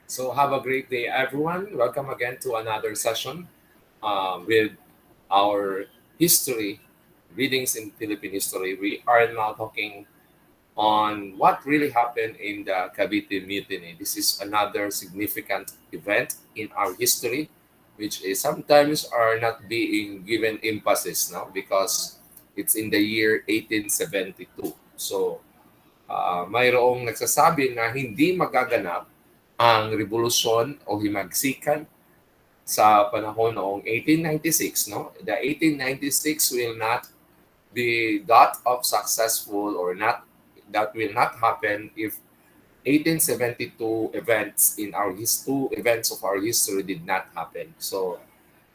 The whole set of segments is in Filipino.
So have a great day, everyone. Welcome again to another session with our history, readings in Philippine history. We are now talking on what really happened in the Cavite Mutiny. This is another significant event in our history, which is sometimes are not being given emphasis now because it's in the year 1872. So mayroong nagsasabi na hindi magaganap ang revolusyon o himagsikan sa panahon noong 1896, no? The 1896 will not be that of successful or not that will not happen if 1872 events in our two events of our history did not happen. So,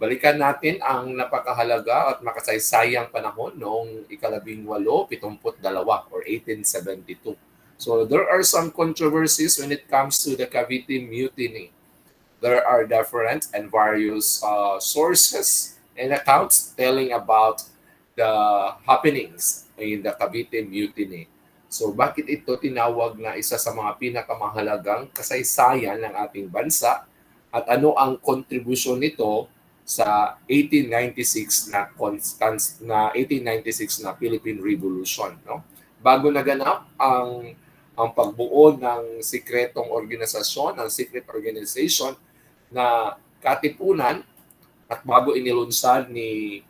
balikan natin ang napakahalaga at makasaysayang panahon noong ika-12, 72 or 1872. So, there are some controversies when it comes to the Cavite Mutiny. There are different and various sources and accounts telling about the happenings in the Cavite Mutiny. So bakit ito tinawag na isa sa mga pinakamahalagang kasaysayan ng ating bansa at ano ang kontribusyon nito sa 1896 na 1896 na Philippine Revolution, no? Bago naganap ang pagbuo ng sikretong organisasyon, ng secret organization na katipunan at bago inilunsad ni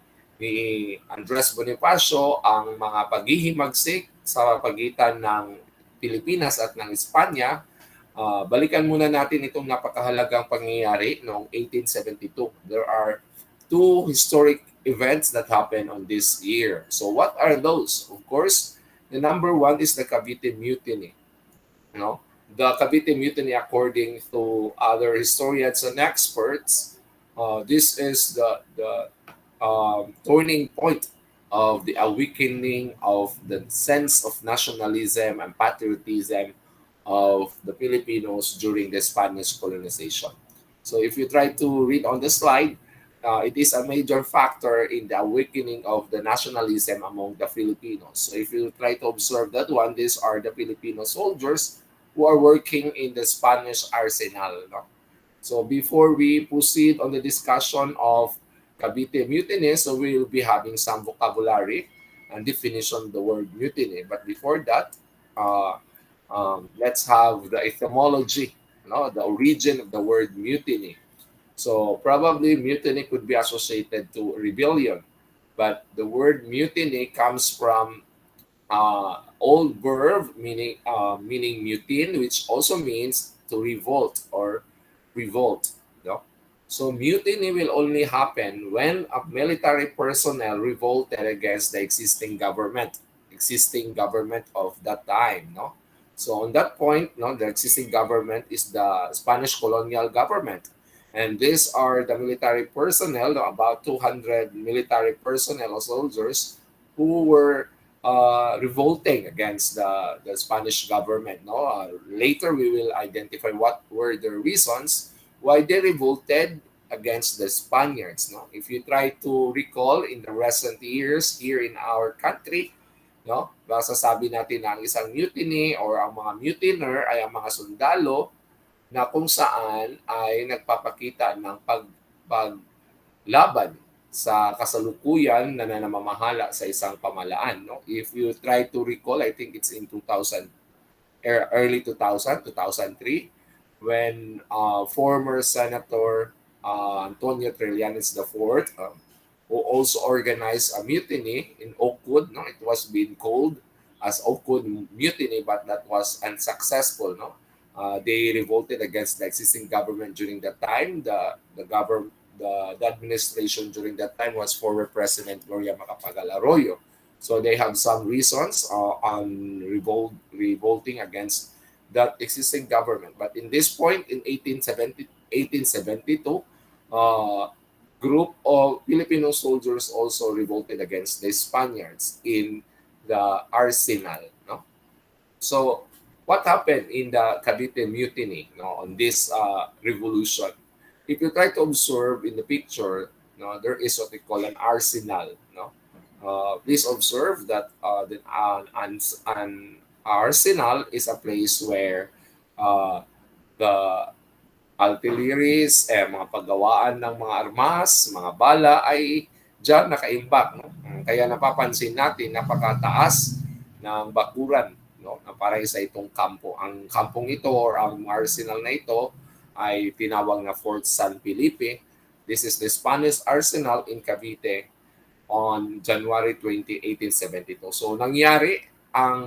Andres Bonifacio ang mga paghihimagsik sa pagitan ng Pilipinas at ng Espanya, balikan muna natin itong napakahalagang pangyayari noong 1872. There are two historic events that happened on this year. So what are those? Of course, the number one is the Cavite Mutiny. No? The Cavite Mutiny, according to other historians and experts, this is the turning point of the awakening of the sense of nationalism and patriotism of the Filipinos during the Spanish colonization. So if you try to read on the slide, it is a major factor in the awakening of the nationalism among the Filipinos. So if you try to observe that one, these are the Filipino soldiers who are working in the Spanish arsenal. No? So before we proceed on the discussion of Cavite Mutiny, so we will be having some vocabulary and definition of the word mutiny. But before that, let's have the etymology, no, the origin of the word mutiny. So probably mutiny could be associated to rebellion, but the word mutiny comes from old verb meaning mutine, which also means to revolt or revolt. No? So mutiny will only happen when a military personnel revolted against the existing government of that time. No? So on that point, no, the existing government is the Spanish colonial government. And these are the military personnel, no, about 200 military personnel or soldiers who were revolting against the Spanish government. No, later we will identify what were the reasons why they revolted against the Spaniards. No, if you try to recall in the recent years here in our country, no, masasabi natin na ang isang mutiny or ang mga mutiner ay ang mga sundalo na kung saan ay nagpapakita ng paglaban sa kasalukuyan na namamahala sa isang pamalaan. No? If you try to recall, I think it's in 2000, early 2000, 2003, when former Senator Antonio Trillanes IV, who also organized a mutiny in Oakwood. No? It was being called as Oakwood Mutiny, but that was unsuccessful. No? They revolted against the existing government during that time. The administration during that time was former President Gloria Macapagal Arroyo. So they have some reasons on revolting against that existing government. But in this point, in 1872, group of Filipino soldiers also revolted against the Spaniards in the arsenal. No? So what happened in the Cavite Mutiny, no, on this revolution? If you try to observe in the picture, no, there is what we call an arsenal. No, please observe that an arsenal is a place where the artilleries, mga paggawaan ng mga armas, mga bala ay diyan nakaimbak. No? Kaya napapansin natin napakataas ng bakuran, no? Na para sa itong kampo. Ang kampong ito or ang arsenal na ito ay tinawag na Fort San Felipe. This is the Spanish arsenal in Cavite on January 20, 1872. So nangyari ang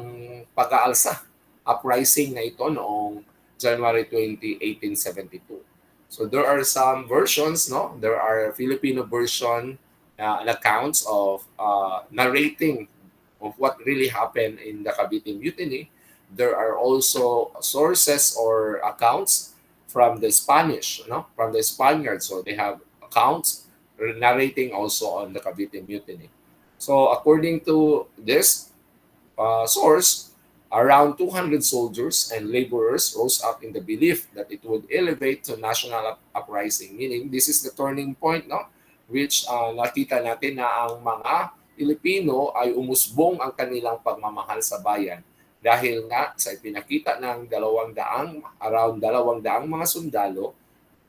pag-aalsa, uprising na ito noong January 20, 1872. So there are some versions, no? There are Filipino version and accounts of narrating of what really happened in the Cavite Mutiny. There are also sources or accounts from the Spanish, no? From the Spaniards. So they have accounts narrating also on the Cavite Mutiny. So according to this source, around 200 soldiers and laborers rose up in the belief that it would elevate to national uprising. Meaning, this is the turning point, no? Which nakita natin na ang mga Filipino ay umusbong ang kanilang pagmamahal sa bayan dahil nga sa ipinakita ng around 200 mga sundalo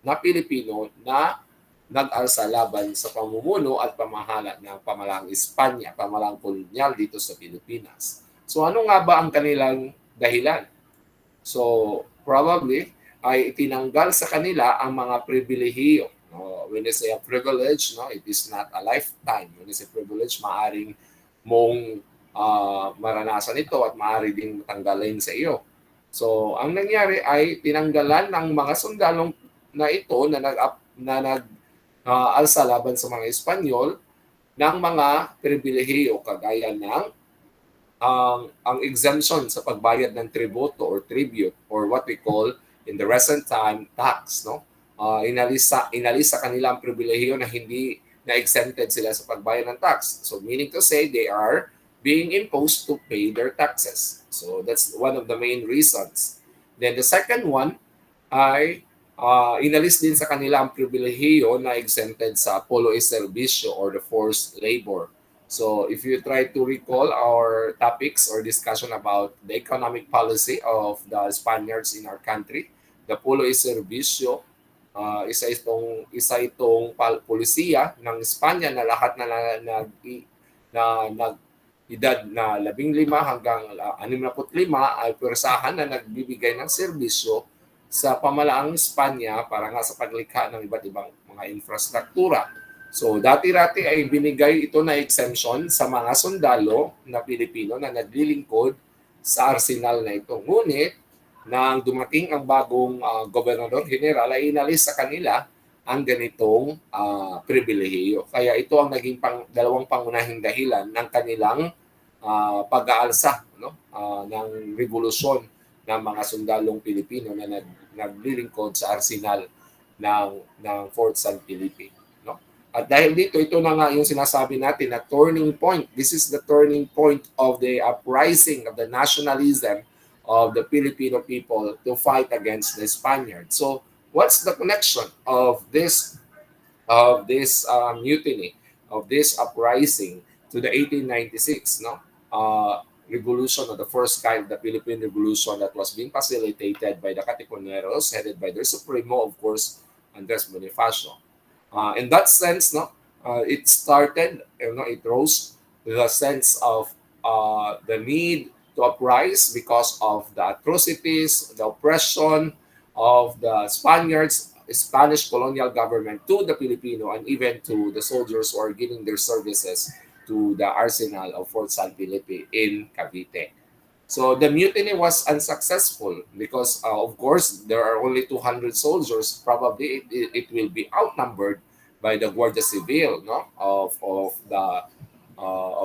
na Pilipino na nag-alsa laban sa pamumuno at pamahala ng pamalang Espanya, pamalang kolonyal dito sa Pilipinas. So ano nga ba ang kanilang dahilan? So probably ay itinanggal sa kanila ang mga pribilehiyo. No? When they say a privilege, no, it is not a lifetime. When they say privilege, maaring mong maranasan ito at maaari ding matanggalin sa iyo. So ang nangyari ay tinanggalan ng mga sundalong na ito na alsa laban sa mga Espanyol ng mga pribilehiyo kagaya ng ang exemption sa pagbayad ng tributo or tribute or what we call in the recent time tax, no? Inalis sa kanila ang pribilehiyo na hindi na exempted sila sa pagbayad ng tax. So meaning to say they are being imposed to pay their taxes. So that's one of the main reasons. Then the second one ay inalis din sa kanila ang pribilehiyo na exempted sa polo e serbisyo or the forced labor. So if you try to recall our topics or discussion about the economic policy of the Spaniards in our country, the polo e serbisyo, isa itong polisiya ng Espanya na lahat na edad na 15 hanggang 65 ay pwersahan na nagbibigay ng serbisyo sa pamalaang Espanya para nga sa paglikha ng iba't ibang mga infrastruktura. So dati-rati ay binigay ito na exemption sa mga sundalo na Pilipino na naglilingkod sa arsenal na ito. Ngunit nang dumating ang bagong gobernador general ay inalis sa kanila ang ganitong pribilehiyo. Kaya ito ang naging dalawang pangunahing dahilan ng kanilang pag-aalsa, no? Ng revolusyon ng mga sundalong Pilipino na naglilingkod sa arsenal ng Fort San Felipe. No? At dahil dito, ito na nga yung sinasabi natin na turning point. This is the turning point of the uprising of the nationalism of the Filipino people to fight against the Spaniards. So what's the connection of this mutiny, of this uprising to the 1896 revolution of the first kind, the Philippine Revolution that was being facilitated by the Katipuneros, headed by their Supremo, of course, Andres Bonifacio. In that sense, it started, it rose to the sense of the need to uprise because of the atrocities, the oppression of the Spanish colonial government to the Filipino and even to the soldiers who are giving their services to the arsenal of Fort San Felipe in Cavite. So the mutiny was unsuccessful because, of course, there are only 200 soldiers. Probably it will be outnumbered by the Guardia Civil, of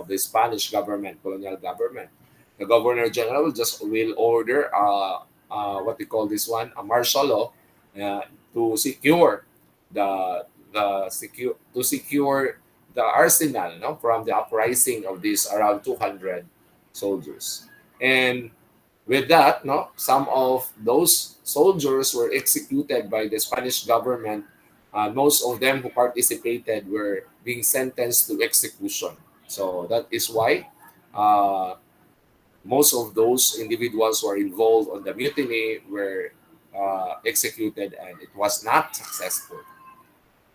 the Spanish government, colonial government. The Governor General will order what we call this one a martial law to secure the arsenal, from the uprising of these around 200 soldiers. And with that, some of those soldiers were executed by the Spanish government. Most of them who participated were being sentenced to execution. So that is why most of those individuals who are involved on the mutiny were executed, and it was not successful.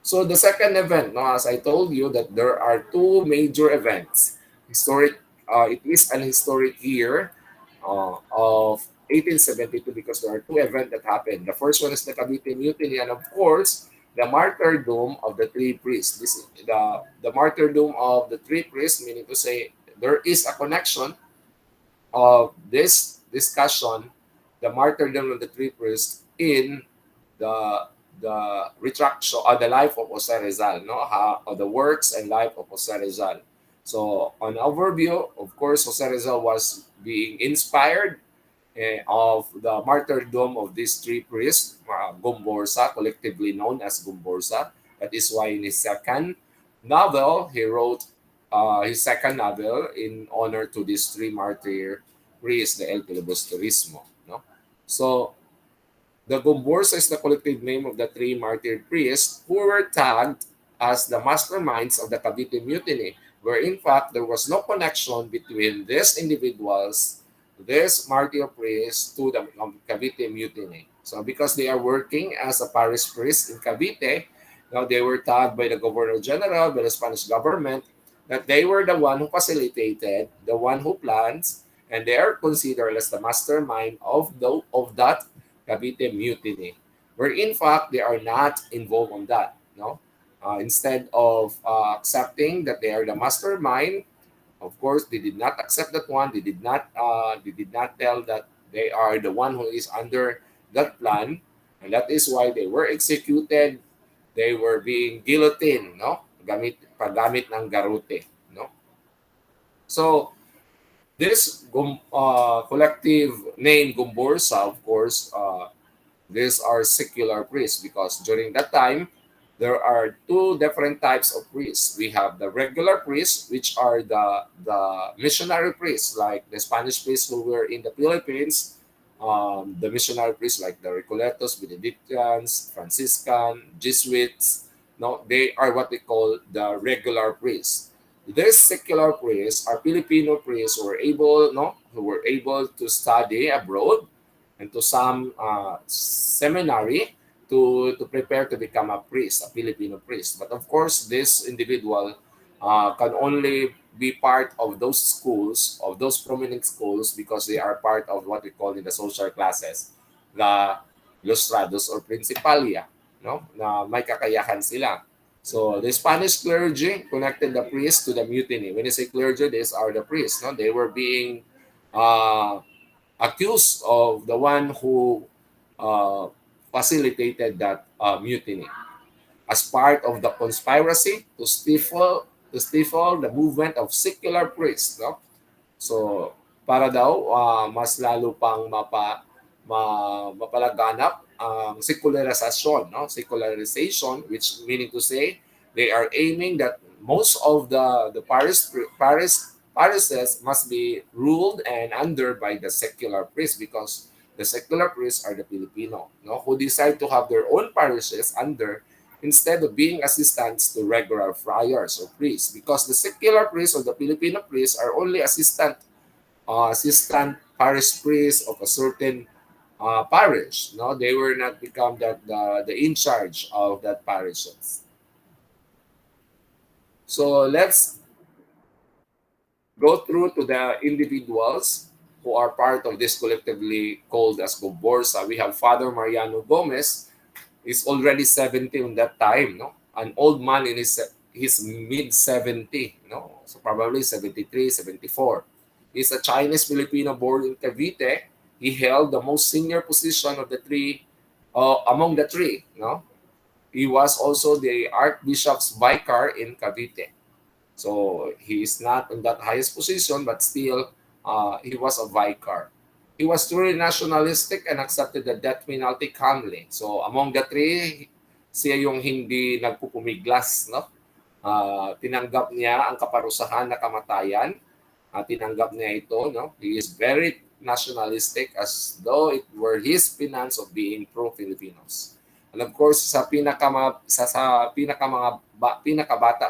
So the second event, no, as I told you, that there are two major events. Historic, it is an historic year of 1872 because there are two events that happened. The first one is the Cavite Mutiny, and of course, the martyrdom of the three priests. This is the martyrdom of the three priests, meaning to say there is a connection of this discussion, the martyrdom of the three priests, in the retraction of the life of Jose Rizal, no, of the works and life of Jose Rizal. So, on overview, of course, Jose Rizal was being inspired of the martyrdom of these three priests, Gomborsa, collectively known as Gomborsa. That is why in his second novel, he wrote his second novel in honor to these three martyr priests, the El Filibusterismo. No? So, the Gomborsa is the collective name of the three martyred priests who were tagged as the masterminds of the Cavite Mutiny, where in fact there was no connection between these individuals, these martyr priests, to the Cavite Mutiny. So because they are working as a parish priest in Cavite, now they were tagged by the Governor General, by the Spanish government, that they were the one who facilitated, the one who plans, and they are considered as the mastermind of that Cavite Mutiny, where in fact they are not involved on that. No, instead of accepting that they are the mastermind, of course they did not accept that one. They did not. They did not tell that they are the one who is under that plan, and that is why they were executed. They were being guillotined. No, paggamit ng garute. No, so this collective name Gumborsa, of course, these are secular priests because during that time, there are two different types of priests. We have the regular priests, which are the missionary priests, like the Spanish priests who were in the Philippines, the missionary priests like the Recoletos, Benedictines, Franciscan, Jesuits. No, they are what we call the regular priests. These secular priests are Filipino priests who were able to study abroad and to some seminary to prepare to become a priest, a Filipino priest. But of course, this individual can only be part of those schools, of those prominent schools, because they are part of what we call in the social classes, the Lustrados or Principalia, no? Na may kakayahan sila. So the Spanish clergy connected the priests to the mutiny. When you say clergy, these are the priests. No? They were being accused of the one who uh, facilitated that mutiny as part of the conspiracy to stifle the movement of secular priests. No? So, para daw mas lalo pang mapalaganap ang secularization, no? Secularization, which meaning to say they are aiming that most of the parishes must be ruled and under by the secular priests because the secular priests are the Filipino, no, who decide to have their own parishes under instead of being assistants to regular friars or priests, because the secular priests or the Filipino priests are only assistant parish priests of a certain parish. No, they were not become the in charge of that parishes. So let's go through to the individuals who are part of this collectively called as Gomborsa. We have Father Mariano Gomez. Is already 70 on that time, no? An old man in his mid 70, no? So probably 73, 74. He's a Chinese Filipino born in Cavite. He held the most senior position of the three, among the three, no? He was also the Archbishop's vicar in Cavite. So he is not in that highest position, but still, he was a vicar. He was truly nationalistic and accepted the death penalty calmly. So among the three, siya yung hindi nagpupumiglas, no? Tinanggap niya ang kaparusahan na kamatayan. Tinanggap niya ito, no? He is very nationalistic as though it were his penance of being pro-Filipinos. And of course, pinakabata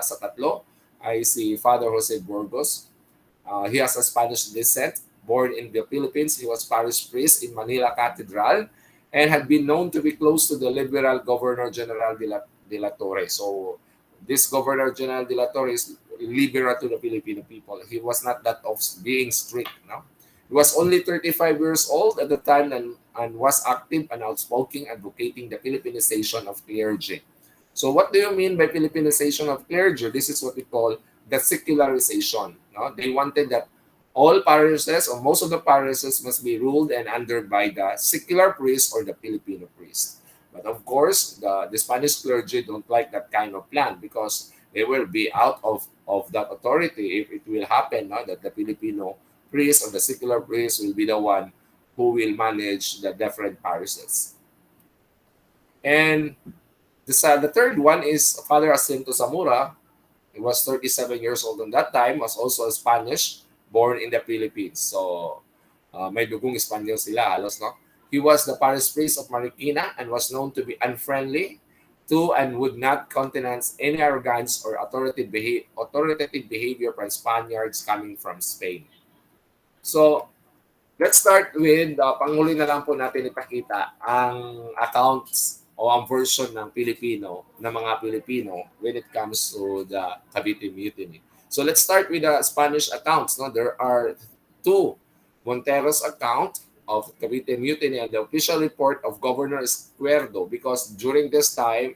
sa tatlo ay si Father José Burgos. He has a Spanish descent. Born in the Philippines, he was parish priest in Manila Cathedral and had been known to be close to the liberal Governor General de la Torre. So this Governor General de la Torre is liberal to the Filipino people. He was not that of being strict. No? He was only 35 years old at the time and was active and outspoken advocating the Filipinization of clergy. So what do you mean by Filipinization of clergy? This is what we call the secularization. No? They wanted that all parishes or most of the parishes must be ruled and under by the secular priest or the Filipino priest. But of course, the Spanish clergy don't like that kind of plan because they will be out of that authority if it will happen, no? That the Filipino priest or the secular priest will be the one who will manage the different parishes. And the third one is Father Jacinto Zamora. He was 37 years old on that time, was also a Spanish, born in the Philippines. So, may dugong Espanyol sila halos, no? He was the parish priest of Marikina and was known to be unfriendly to and would not countenance any arrogance or authoritative behavior from Spaniards coming from Spain. So, let's start with, panghuli na lang po natin ipakita ang accounts o ang version ng Filipino, ng mga Pilipino when it comes to the Cavite Mutiny. So let's start with the Spanish accounts. No? There are two. Montero's account of Cavite Mutiny and the official report of Governor Izquierdo because during this time,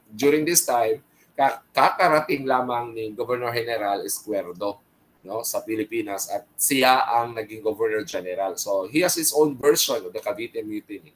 kakarating lamang ni Governor General Izquierdo, no, sa Pilipinas at siya ang naging Governor General. So he has his own version of the Cavite Mutiny.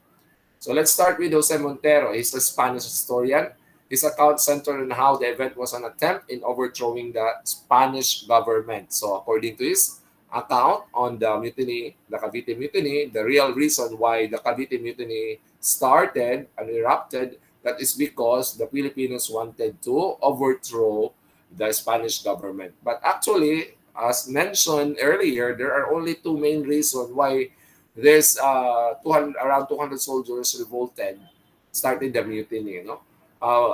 So let's start with Jose Montero. He's a Spanish historian. His account centered on how the event was an attempt in overthrowing the Spanish government. So according to his account on the mutiny, the Cavite Mutiny, the real reason why the Cavite Mutiny started and erupted, that is because the Filipinos wanted to overthrow the Spanish government. But actually, as mentioned earlier, there are only two main reasons why there's around 200 soldiers revolted, started the mutiny, you know?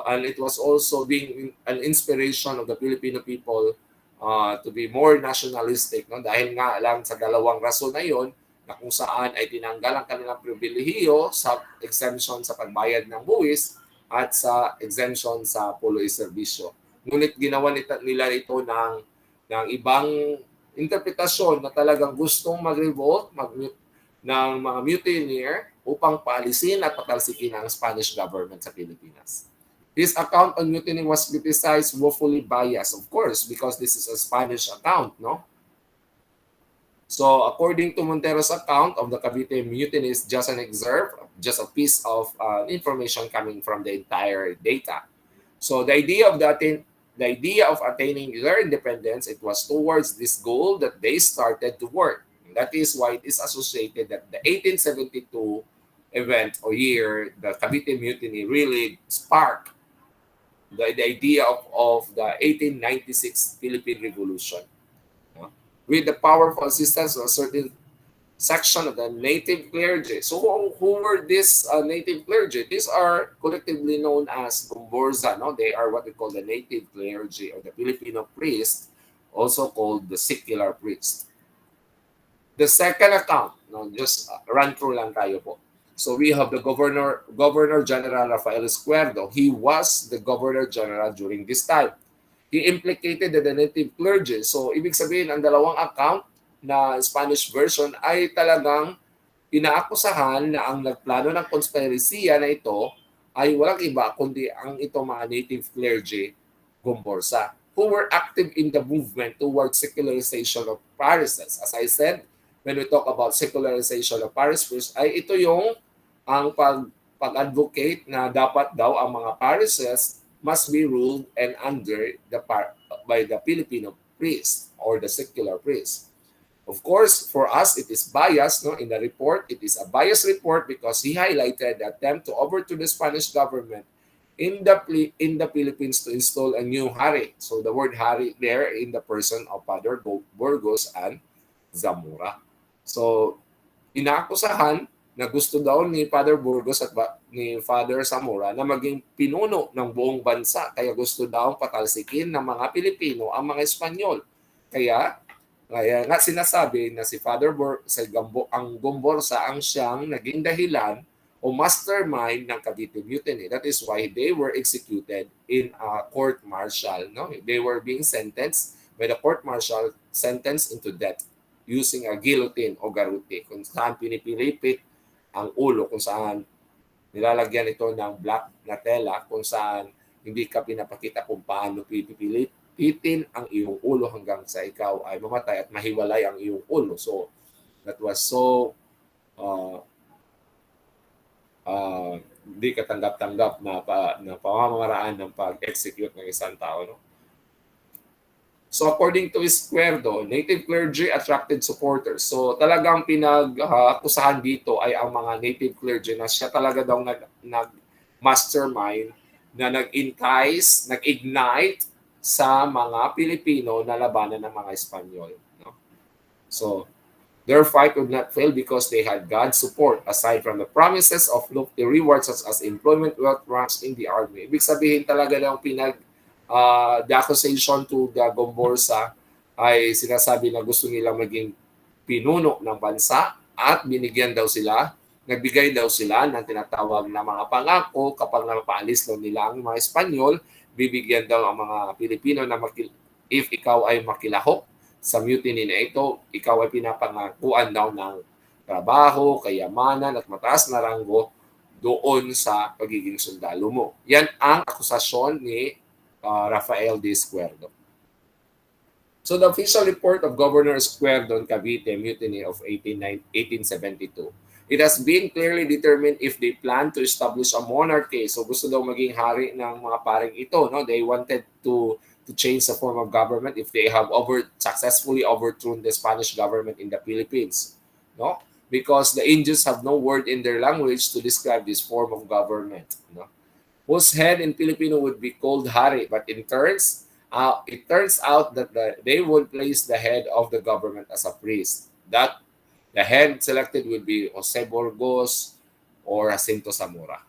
And it was also being an inspiration of the Filipino people to be more nationalistic, no? Dahil nga lang sa dalawang rason na yon na kung saan ay tinanggal ang kanilang pribilehiyo sa exemption sa pagbayad ng buwis at sa exemption sa puloy serbisyo. Ngunit ginawa nila ito ng ibang interpretasyon na talagang gustong mag-revolt, ng mga mutineer upang paalisin at patalsikin ang Spanish government sa Pilipinas. This account on mutiny was criticized woefully biased, of course, because this is a Spanish account, no? So, according to Montero's account of the Cavite Mutiny is just an excerpt, just a piece of information coming from the entire data. So, the idea of attaining their independence, it was towards this goal that they started to work. That is why it is associated that the 1872 event or year, the Cavite Mutiny, really sparked the idea of the 1896 Philippine Revolution. With the powerful assistance of a certain section of the native clergy. So who were these native clergy? These are collectively known as Gomborza. No? They are what we call the native clergy or the Filipino priest, also called the secular priest. The second account, no, just run through lang tayo po. So we have the Governor General Rafael de Izquierdo. He was the Governor General during this time. He implicated the native clergy. So ibig sabihin, ang dalawang account na Spanish version ay talagang inaakusahan na ang nagplano ng konspirasiya na ito ay walang iba kundi ang itong mga native clergy, Gomborza, who were active in the movement towards secularization of parishes. As I said, when we talk about secularization of parishes, ay ito yung ang pag-advocate na dapat daw ang mga parishes must be ruled and under by the Filipino priest or the secular priest. Of course, for us, it is biased. No? In the report, it is a biased report because he highlighted the attempt to overthrow the Spanish government in the Philippines to install a new hari. So the word hari there in the person of Father Burgos and Zamora. So, inaakusahan na gusto daw ni Father Burgos at ni Father Zamora na maging pinuno ng buong bansa. Kaya gusto daw patalsikin ng mga Pilipino ang mga Espanyol. Kaya nga sinasabi na si Father ang Gomborza ang siyang naging dahilan o mastermind ng Cavite Mutiny. That is why they were executed in a court martial. No? They were being sentenced by the court martial, sentenced into death using a guillotine o garute, kung saan pinipilipit ang ulo, kung saan nilalagyan ito ng black na tela, kung saan hindi ka pinapakita kung paano pipilitin ang iyong ulo hanggang sa ikaw ay mamatay at mahiwalay ang iyong ulo. So, that was so hindi katanggap-tanggap na pamamaraan ng pag-execute ng isang tao. No? So according to Izquierdo, native clergy attracted supporters. So talagang pinag-akusahan dito ay ang mga native clergy na siya talaga daw nag-mastermind na nag-entice, nag-ignite sa mga Pilipino na labanan ng mga Espanyol. No? So their fight would not fail because they had God's support aside from the promises of lofty rewards such as employment, wealth, ranks in the army. Ibig sabihin talaga ng the accusation to the Gomborsa ay sinasabi na gusto nilang maging pinuno ng bansa at nagbigay daw sila ng tinatawag na mga pangako kapag napaalis daw nila ang mga Espanyol, bibigyan daw ang mga Pilipino na if ikaw ay makilahok sa mutiny na ito, ikaw ay pinapangakuan daw ng trabaho, kayamanan at mataas na ranggo doon sa pagiging sundalo mo. Yan ang akusasyon ni Rafael de Izquierdo. So the official report of Governor Izquierdo on Cavite Mutiny of 1872, it has been clearly determined if they plan to establish a monarchy. So gusto daw maging hari ng mga paring ito. No? They wanted to change the form of government if they have successfully overthrown the Spanish government in the Philippines. No? Because the Indians have no word in their language to describe this form of government. No? Whose head in Filipino would be called hari, but it turns out that they would place the head of the government as a priest. That the head selected would be José Burgos or Jacinto Zamora.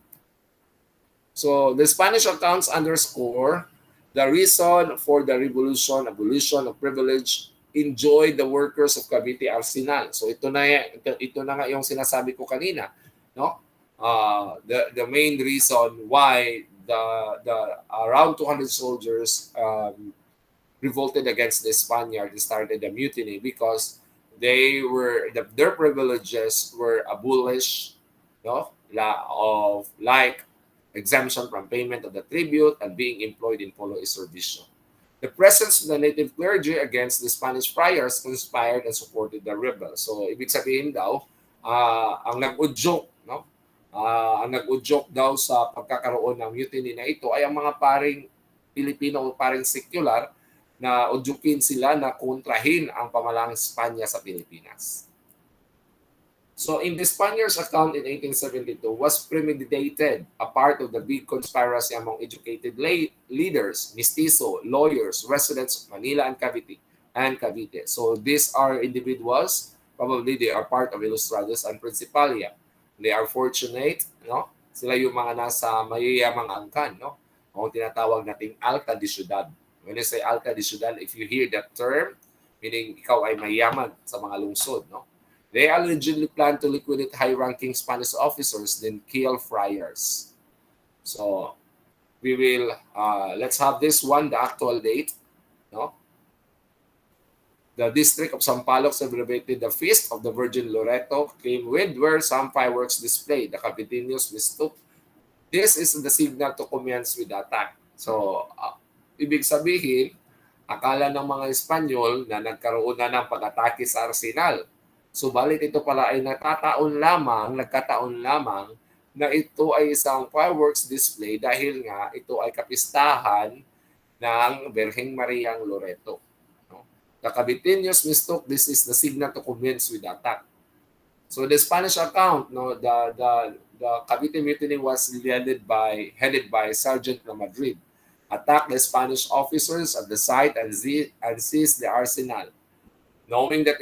So the Spanish accounts underscore the reason for the revolution, abolition of privilege, enjoyed the workers of Cavite Arsenal. So ito na nga yung sinasabi ko kanina, no? The main reason why the around 200 soldiers revolted against the Spaniards, started the mutiny because their privileges were abolished, no, like exemption from payment of the tribute and being employed in polo servicio. The presence of the native clergy against the Spanish friars conspired and supported the rebels. So ibig sabihin daw, ang nag-udyok, no? Ang nag-udyok daw sa pagkakaroon ng mutiny na ito ay ang mga paring Filipino o paring secular na udyukin sila na kontrahin ang pamalang Espanya sa Pilipinas. So in the Spaniards' account in 1872 was premeditated, a part of the big conspiracy among educated leaders, mestizo, lawyers, residents of Manila and Cavite. So these are individuals, probably they are part of Ilustrados and Principalia. They are fortunate, no? Sila yung mga nasa mayayamang angkan, no? O tinatawag nating alta de ciudad. When you say alta de ciudad, if you hear that term, meaning ikaw ay mayaman sa mga lungsod, no? They allegedly plan to liquidate high-ranking Spanish officers, then kill friars. So we will let's have this one, the actual date, no? The district of Sampaloc celebrated the Feast of the Virgin Loreto, came with where some fireworks displayed. The Capitanios mistook this is the signal to commence with the attack. So, ibig sabihin, akala ng mga Espanyol na nagkaroon na ng pag-atake sa arsenal. Subalit ito pala ay nagkataon lamang na ito ay isang fireworks display dahil nga ito ay kapistahan ng Birheng Mariang Loreto. The Caviteños mistook this is the signal to commence with the attack. So the Spanish account, no, the Cavite Mutiny was headed by Sergeant na Madrid, attacked the Spanish officers at the site and seized the arsenal. Knowing that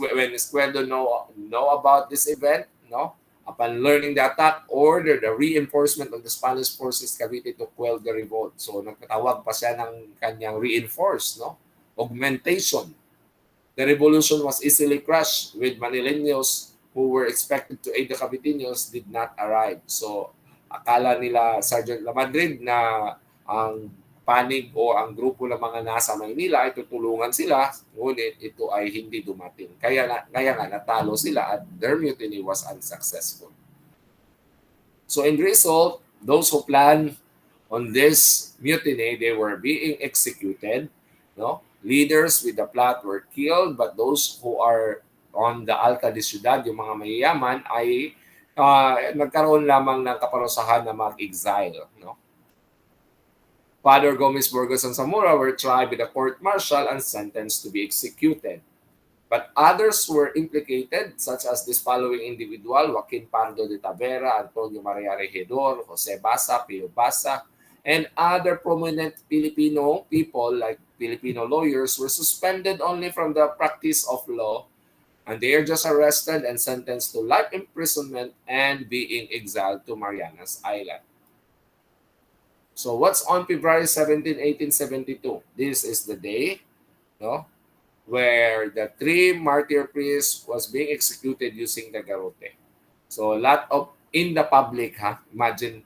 when Izquierdo know about this event, no, upon learning the attack, ordered the reinforcement of the Spanish forces Cavite to quell the revolt. So nagpatawag pa siya ng kanyang reinforce, no? Augmentation. The revolution was easily crushed with Manileños who were expected to aid the Caviteños did not arrive. So akala nila Sergeant Lamadrid na ang panig o ang grupo ng mga nasa Maynila ay tutulungan sila, ngunit ito ay hindi dumating. Kaya nga natalo sila at their mutiny was unsuccessful. So in result, those who planned on this mutiny, they were being executed. No? Leaders with the plot were killed, but those who are on the Alta de Ciudad, yung mga mayayaman, ay nagkaroon lamang ng kaparusahan na mag-exile. No? Father Gomez, Burgos, and Zamora were tried with a court-martial and sentenced to be executed. But others were implicated, such as this following individual, Joaquin Pardo de Tavera, Antonio Maria Regidor, Jose Basa, Pio Basa, and other prominent Filipino people like Filipino lawyers were suspended only from the practice of law, and they are just arrested and sentenced to life imprisonment and being exiled to Marianas Island. So what's on February 17, 1872? This is the day, no, where the 3 martyr priests was being executed using the garrote. So a lot of in the public, imagine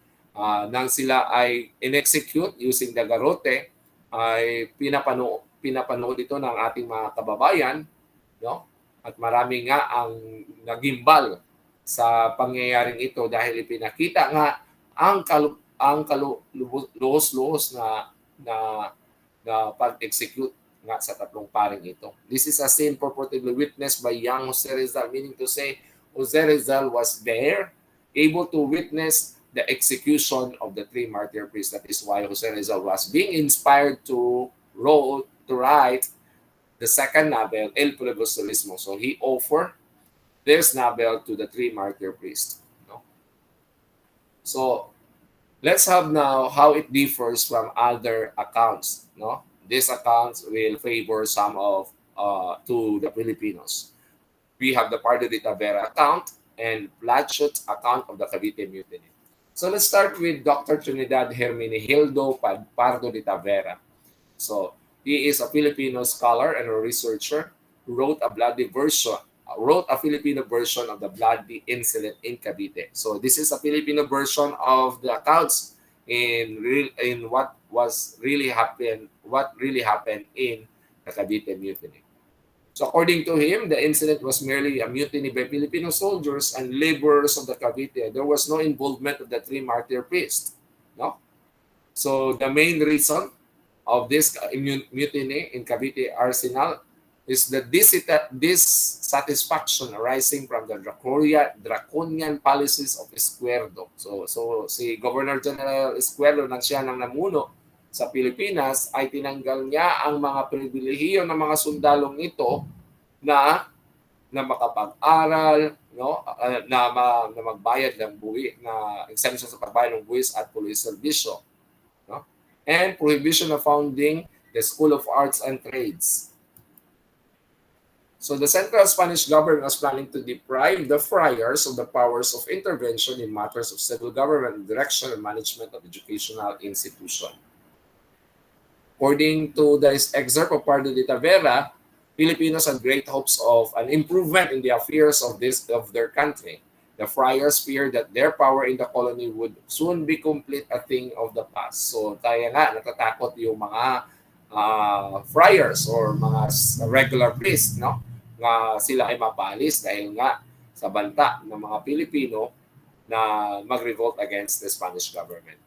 nang sila ay in-execute using the garrote, ay pinapanood ito ng ating mga kababayan, no? At marami nga ang nagimbal sa pangyayaring ito dahil ipinakita nga ang luhos-luhos na pag-execute nga sa tatlong paring ito. This is a scene purportedly witnessed by young Jose Rizal, meaning to say Jose Rizal was there, able to witness the execution of the 3 martyr priests. That is why Jose Rizal was being inspired to write the second novel, El Provisorismo. So he offered this novel to the 3 martyr priests. No? So let's have now how it differs from other accounts. No, these accounts will favor some of to the Filipinos. We have the Pardo de Tavera account and Platchut's account of the Cavite Mutiny. So let's start with Dr. Trinidad Hermenegildo Pardo de Tavera. So he is a Filipino scholar and a researcher who wrote a Filipino version of the bloody incident in Cavite. So this is a Filipino version of the accounts in what really happened in the Cavite Mutiny. So according to him, the incident was merely a mutiny by Filipino soldiers and laborers of the Cavite. There was no involvement of the 3 martyr priests. No? So the main reason of this mutiny in Cavite Arsenal is the dissatisfaction arising from the draconian policies of Izquierdo. So si Governor General Izquierdo nang siya nang namuno sa Pilipinas ay tinanggal niya ang mga pribilehiyo ng mga sundalong ito na makapag-aral, no, na magbayad ng buwis, na exemption sa pagbayad ng buwis at pulis serbisyo, no? And prohibition of founding the School of Arts and Trades. So the central Spanish government was planning to deprive the friars of the powers of intervention in matters of civil government, direction, and management of educational institutions. According to this excerpt of Pardo de Tavera, Filipinos had great hopes of an improvement in the affairs of their country. The friars feared that their power in the colony would soon be complete a thing of the past. So kaya nga natatakot yung mga friars or mga regular priests, no? Nga sila ay mapalis dahil nga sa banta ng mga Pilipino na mag-revolt against the Spanish government.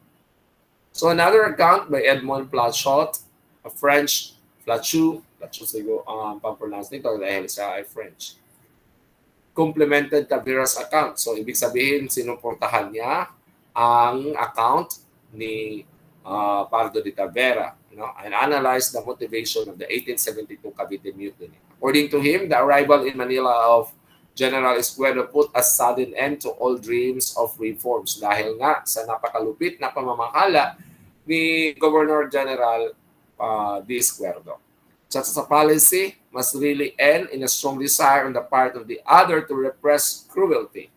So another account by Edmond Plachot, a French, Plachot siguro pang-pronounce nito dahil siya ay French, complemented Tavera's account. So ibig sabihin, sinuportahan niya ang account ni Pardo de Tavera, and analyzed the motivation of the 1872 Cavite Mutiny. According to him, the arrival in Manila of General Izquierdo put a sudden end to all dreams of reforms dahil nga sa napakalupit na pamamahala ni Governor General de Izquierdo. Such a policy must really end in a strong desire on the part of the other to repress cruelty.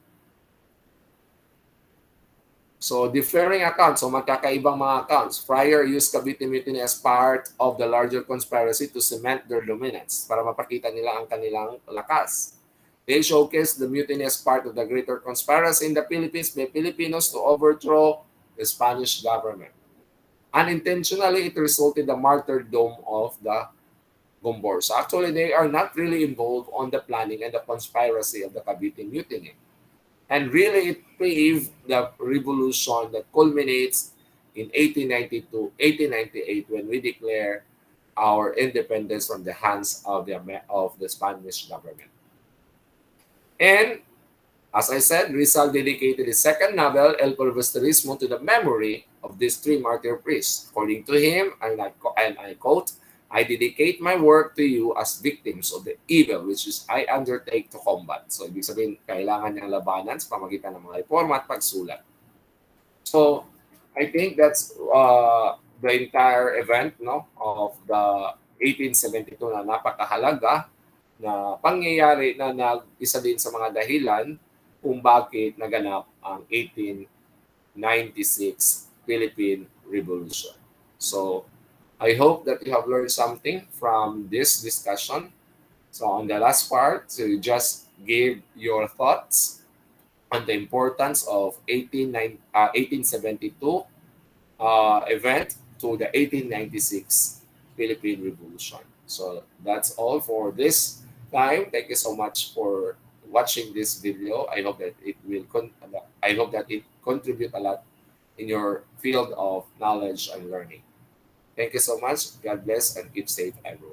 So differing accounts, so magkakaibang mga accounts. Friar used Cavite Mutiny as part of the larger conspiracy to cement their dominance para mapakita nila ang kanilang lakas. They showcased the mutiny as part of the greater conspiracy in the Philippines by Filipinos to overthrow the Spanish government. Unintentionally, it resulted in the martyrdom of the Gombors. Actually, they are not really involved on the planning and the conspiracy of the Cavite Mutiny. And really, it paved the revolution that culminates in 1892, 1898, when we declare our independence from the hands of the Spanish government. And as I said, Rizal dedicated his second novel, El Pulverismo, to the memory of these three martyr priests. According to him, and I quote, I dedicate my work to you as victims of the evil which is I undertake to combat. So, ibig sabihin, kailangan niyang labanan sa pamagitan ng mga reforma at pagsulat. So, I think that's the entire event of the 1872 na napakahalaga na pangyayari na isa din sa mga dahilan kung bakit naganap ang 1896 Philippine Revolution. So, I hope that you have learned something from this discussion. So, on the last part, to just give your thoughts on the importance of 1872 event to the 1896 Philippine Revolution. So, that's all for this time. Thank you so much for watching this video. I hope that it contribute a lot in your field of knowledge and learning. Thank you so much. God bless and keep safe, everyone.